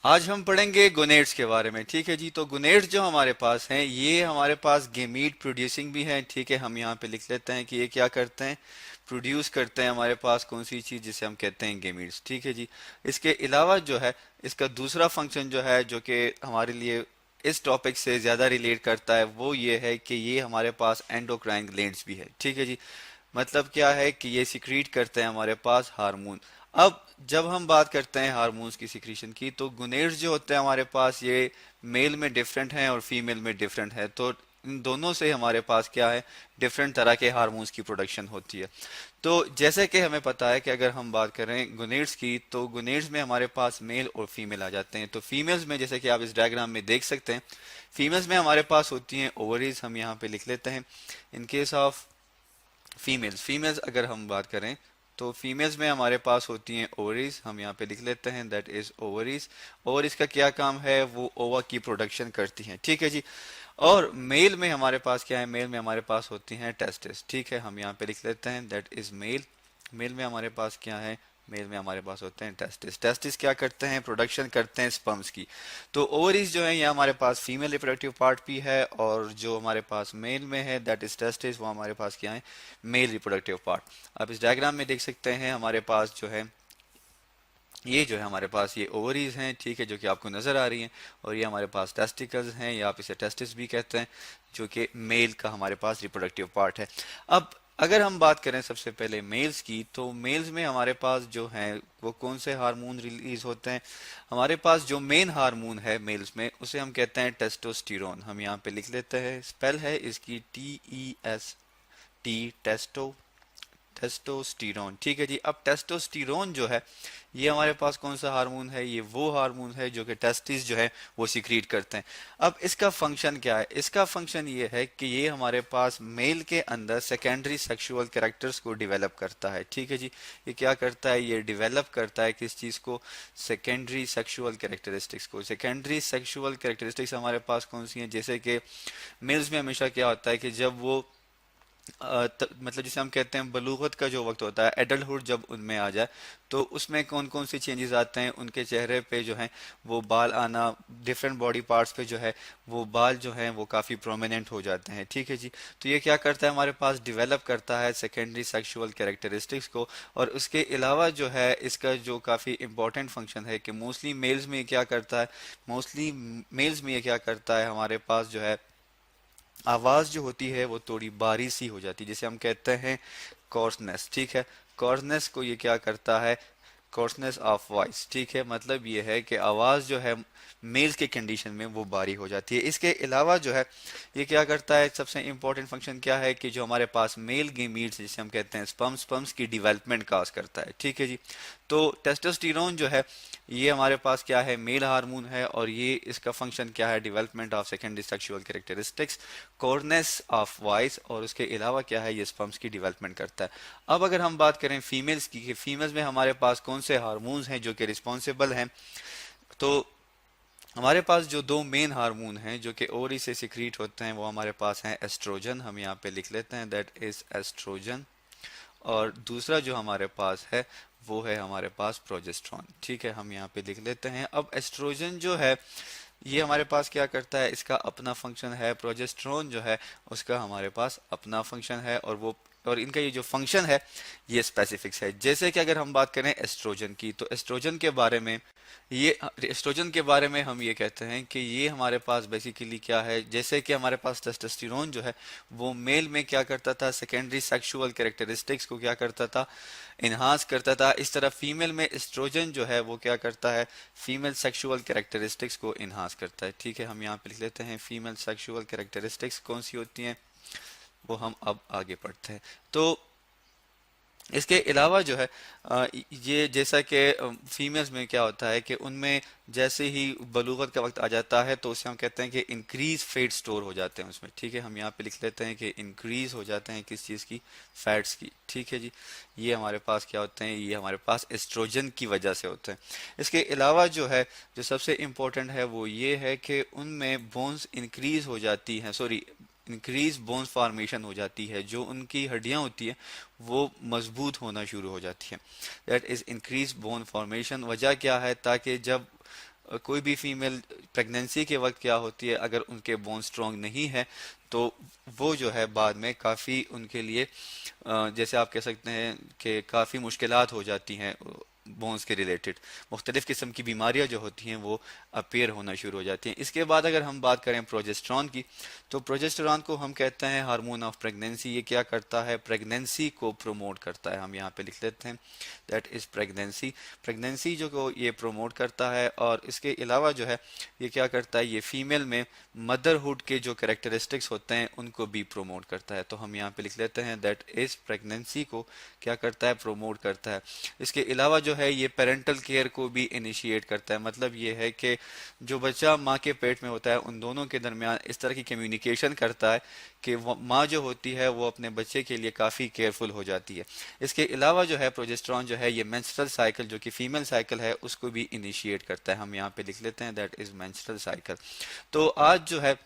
आज हम पढ़ेंगे गोनेड्स के बारे में। ठीक है जी। तो गोनेड्स जो हमारे पास हैं ये हमारे पास गेमीट प्रोड्यूसिंग भी हैं। ठीक है, हम यहाँ पे लिख लेते हैं कि ये क्या करते हैं, प्रोड्यूस करते हैं हमारे पास कौन सी चीज़ जिसे हम कहते हैं गेमीट्स। ठीक है जी। इसके अलावा जो है इसका दूसरा फंक्शन जो है जो कि हमारे लिए इस टॉपिक से ज़्यादा रिलेट करता है वो ये है कि ये हमारे पास एंडोक्राइन ग्लैंड्स भी है। ठीक है जी। मतलब क्या है कि ये सिक्रीट करते हैं हमारे पास हार्मोन। अब जब हम बात करते हैं हार्मोन्स की सिक्रीशन की तो गुनेड्स जो होते हैं हमारे पास ये मेल में डिफरेंट हैं और फीमेल में डिफरेंट है। तो इन दोनों से हमारे पास क्या है, डिफरेंट तरह के हार्मोन्स की प्रोडक्शन होती है। तो जैसे कि हमें पता है कि अगर हम बात करें गुनेड्स की तो गुनेड्स में हमारे पास मेल और फीमेल आ जाते हैं। तो फीमेल्स में जैसे कि आप इस डायग्राम में देख सकते हैं, फीमेल्स में हमारे पास होती हैं ओवरीज, हम यहाँ पे लिख लेते हैं। In case of females, females अगर हम बात करें तो फीमेल्स में हमारे पास होती हैं ओवरीज, हम यहाँ पे लिख लेते हैं दैट इज ओवरीज। ओवरीज का क्या काम है, वो ओवा की प्रोडक्शन करती हैं। ठीक है जी। और मेल में हमारे पास क्या है, मेल में हमारे पास होती हैं टेस्टिस। ठीक है, हम यहाँ पे लिख लेते हैं दैट इज मेल। मेल में हमारे पास क्या है, मेल में हमारे पास होते हैं टेस्टिस। टेस्टिस क्या करते हैं, प्रोडक्शन करते हैं स्पर्म्स की। तो ओवरीज जो है ये हमारे पास फीमेल रिप्रोडक्टिव पार्ट भी है और जो हमारे पास मेल में है दैट इज टेस्टिस वो हमारे पास क्या है, मेल रिप्रोडक्टिव पार्ट। आप इस डायग्राम में देख सकते हैं हमारे पास जो है ये जो है हमारे पास ये ओवरीज हैं। ठीक है, जो कि आपको नजर आ रही हैं। और ये हमारे पास टेस्टिकल्स हैं या आप इसे टेस्टिस भी कहते हैं, जो कि मेल का हमारे पास रिप्रोडक्टिव पार्ट है। अब अगर हम बात करें सबसे पहले मेल्स की तो मेल्स में हमारे पास जो है वो कौन से हार्मोन रिलीज होते हैं। हमारे पास जो मेन हार्मोन है मेल्स में उसे हम कहते हैं टेस्टोस्टेरोन। हम यहाँ पे लिख लेते हैं, स्पेल है इसकी TEST, टेस्टो, टेस्टोस्टेरोन। ठीक है जी। अब टेस्टोस्टेरोन जो है ये हमारे पास कौन सा हार्मोन है, ये वो हार्मोन है जो कि टेस्टिस जो है वो सिक्रीट करते हैं। अब इसका फंक्शन क्या है, इसका फंक्शन ये है कि ये हमारे पास मेल के अंदर सेकेंडरी सेक्सुअल कैरेक्टर्स को डेवलप करता है। ठीक है जी। ये क्या करता है, ये डेवलप करता है किस चीज़ को, सेकेंडरी सेक्सुअल कैरेक्टरिस्टिक्स को। सेकेंडरी सेक्सुअल कैरेक्टरिस्टिक्स हमारे पास कौन सी हैं, जैसे कि मेल्स में हमेशा क्या होता है कि जब वो मतलब जिसे हम कहते हैं बलूगत का जो वक्त होता है, एडल्टहुड जब उनमें आ जाए तो उसमें कौन कौन से चेंजेस आते हैं, उनके चेहरे पे जो है वो बाल आना, डिफरेंट बॉडी पार्ट्स पे जो है वो बाल जो है वो काफ़ी प्रोमिनेंट हो जाते हैं। ठीक है जी। तो ये क्या करता है, हमारे पास डेवलप करता है सेकेंडरी सेक्सुअल कैरेक्टरिस्टिक्स को। और उसके अलावा जो है इसका जो काफ़ी इंपॉर्टेंट फंक्शन है कि मोस्टली मेल्स में क्या करता है, मोस्टली मेल्स में ये क्या करता है, हमारे पास जो है आवाज जो होती है वो थोड़ी बारीक सी हो जाती है, जिसे हम कहते हैं कॉर्सनेस। ठीक है, कॉर्सनेस को ये क्या करता है, कॉर्सनेस ऑफ वॉइस। ठीक है, मतलब ये है कि आवाज जो है मेल्स के कंडीशन में वो बारी हो जाती है। इसके अलावा जो है ये क्या करता है, सबसे इंपॉर्टेंट फंक्शन क्या है कि जो हमारे पास मेल गेमीट्स जिसे हम कहते हैं स्पर्म्स, स्पर्म्स की डिवेलपमेंट काज करता है। ठीक है जी। तो टेस्टोस्टेरोन जो है ये हमारे पास क्या है, मेल हार्मोन है और ये इसका फंक्शन क्या है, development of secondary sexual characteristics, coarseness of voice, और उसके अलावा क्या है, ये स्पर्म्स की डेवलपमेंट करता है। अब अगर हम बात करें फीमेल्स की कि फीमेल्स में हमारे पास कौन से हार्मोन्स हैं जो कि रिस्पॉन्सिबल हैं, तो हमारे पास जो दो मेन हार्मोन हैं जो कि ओवरी से सिक्रीट होते हैं वो हमारे पास हैं एस्ट्रोजन, हम यहाँ पे लिख लेते हैं दैट इज एस्ट्रोजन। और दूसरा जो हमारे पास है वो है हमारे पास प्रोजेस्ट्रॉन। ठीक है, हम यहाँ पे लिख लेते हैं। अब एस्ट्रोजन जो है ये हमारे पास क्या करता है, इसका अपना फंक्शन है। प्रोजेस्ट्रॉन जो है उसका हमारे पास अपना फंक्शन है और इनका ये जो फंक्शन है ये स्पेसिफिक्स है। जैसे कि अगर हम बात करें एस्ट्रोजन की तो एस्ट्रोजन के बारे में ये एस्ट्रोजन के बारे में हम ये कहते हैं कि ये हमारे पास बेसिकली क्या है, जैसे कि हमारे पास टेस्टोस्टेरोन जो है वो मेल में क्या करता था, सेकेंडरी सेक्सुअल कैरेक्टरिस्टिक्स को क्या करता था, इन्हांस करता था। इस तरह फीमेल में एस्ट्रोजन जो है वो क्या करता है, फीमेल सेक्सुअल कैरेक्टरिस्टिक्स को इन्हांस करता है। ठीक है, हम यहाँ पे लिख लेते हैं फीमेल सेक्सुअल कैरेक्टरिस्टिक्स कौन सी होती हैं वो हम अब आगे पढ़ते हैं। तो इसके अलावा जो है ये जैसा कि फीमेल्स में क्या होता है कि उनमें जैसे ही बलूगत का वक्त आ जाता है तो उसे हम कहते हैं कि इंक्रीज फैट स्टोर हो जाते हैं उसमें। ठीक है, हम यहाँ पे लिख लेते हैं कि इंक्रीज हो जाते हैं किस चीज़ की, फैट्स की। ठीक है जी। ये हमारे पास क्या होते हैं, ये हमारे पास एस्ट्रोजन की वजह से होते हैं। इसके अलावा जो है जो सबसे इम्पोर्टेंट है वो ये है कि उनमें बोन्स इंक्रीज हो जाती हैं, सॉरी इंक्रीज बोन्स फॉर्मेशन हो जाती है, जो उनकी हड्डियां होती है वो मजबूत होना शुरू हो जाती है। That is increase bone formation. वजह क्या है, ताकि जब कोई भी फीमेल प्रेगनेंसी के वक्त क्या होती है, अगर उनके बोन स्ट्रॉन्ग नहीं है तो वो जो है बाद में काफ़ी उनके लिए जैसे आप कह सकते हैं कि काफ़ी मुश्किलात हो जाती हैं बोन्स के रिलेटेड। मुख्तलिफ़ किस्म की बीमारियां जो होती हैं वो अपीयर होना शुरू हो जाती हैं। इसके बाद अगर हम बात करें प्रोजेस्टेरॉन की, तो प्रोजेस्टेरॉन को हम कहते हैं हार्मोन ऑफ प्रेगनेंसी। ये क्या करता है, प्रेगनेंसी को प्रोमोट करता है। हम यहाँ पे लिख लेते हैं दैट इज़ प्रेगनेंसी। प्रेगनेंसी जो को ये प्रोमोट करता है, और इसके अलावा जो है ये क्या करता है, ये फीमेल में मदरहुड के जो कैरेक्टरिस्टिक्स होते हैं उनको भी प्रोमोट करता है। तो हम यहाँ पे लिख लेते हैं दैट इज़ प्रेगनेंसी को क्या करता है, प्रोमोट करता है। इसके अलावा जो है ये पेरेंटल केयर को भी इनिशिएट करता है। मतलब ये है कि जो बच्चा माँ के पेट में होता है उन दोनों के दरमियान इस तरह की कम्युनिकेशन करता है कि माँ जो होती है वो अपने बच्चे के लिए काफ़ी केयरफुल हो जाती है। इसके अलावा जो है प्रोजेस्टेरॉन जो है ये मेंस्ट्रुअल साइकिल जो कि फीमेल साइकिल है उसको भी इनिशिएट करता है। हम यहाँ पे लिख लेते हैं दैट इज़ मेंस्ट्रुअल साइकिल। तो आज जो है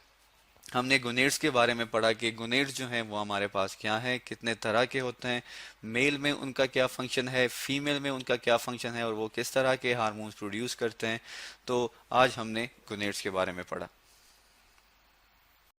हमने गुनेड्स के बारे में पढ़ा कि गुनेड्स जो हैं वो हमारे पास क्या हैं, कितने तरह के होते हैं, मेल में उनका क्या फंक्शन है, फीमेल में उनका क्या फंक्शन है, और वो किस तरह के हार्मोन्स प्रोड्यूस करते हैं। तो आज हमने गुनेड्स के बारे में पढ़ा।